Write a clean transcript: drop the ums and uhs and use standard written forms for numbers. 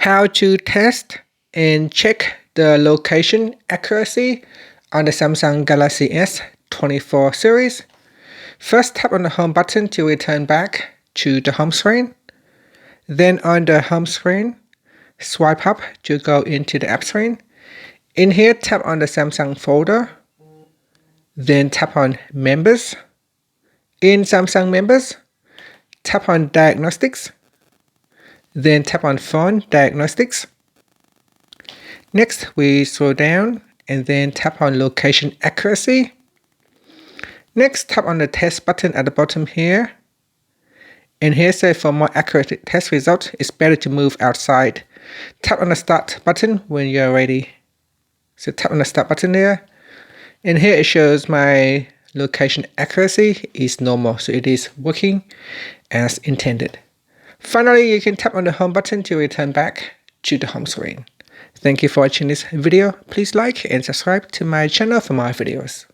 How to test and check the location accuracy on the Samsung Galaxy S24 series. First, tap on the home button to return back to the home screen. Then on the home screen, swipe up to go into the app screen. In here, tap on the Samsung folder. Then tap on Members. In Samsung Members, tap on Diagnostics. Then tap on Phone Diagnostics. Next, we scroll down and then tap on Location Accuracy. Next, tap on the Test button at the bottom here. And here says for more accurate test results, it's better to move outside. Tap on the Start button when you're ready. So tap on the Start button there. And here it shows my location accuracy is normal, so it is working as intended. Finally, you can tap on the home button to return back to the home screen. Thank you for watching this video. Please like and subscribe to my channel for more videos.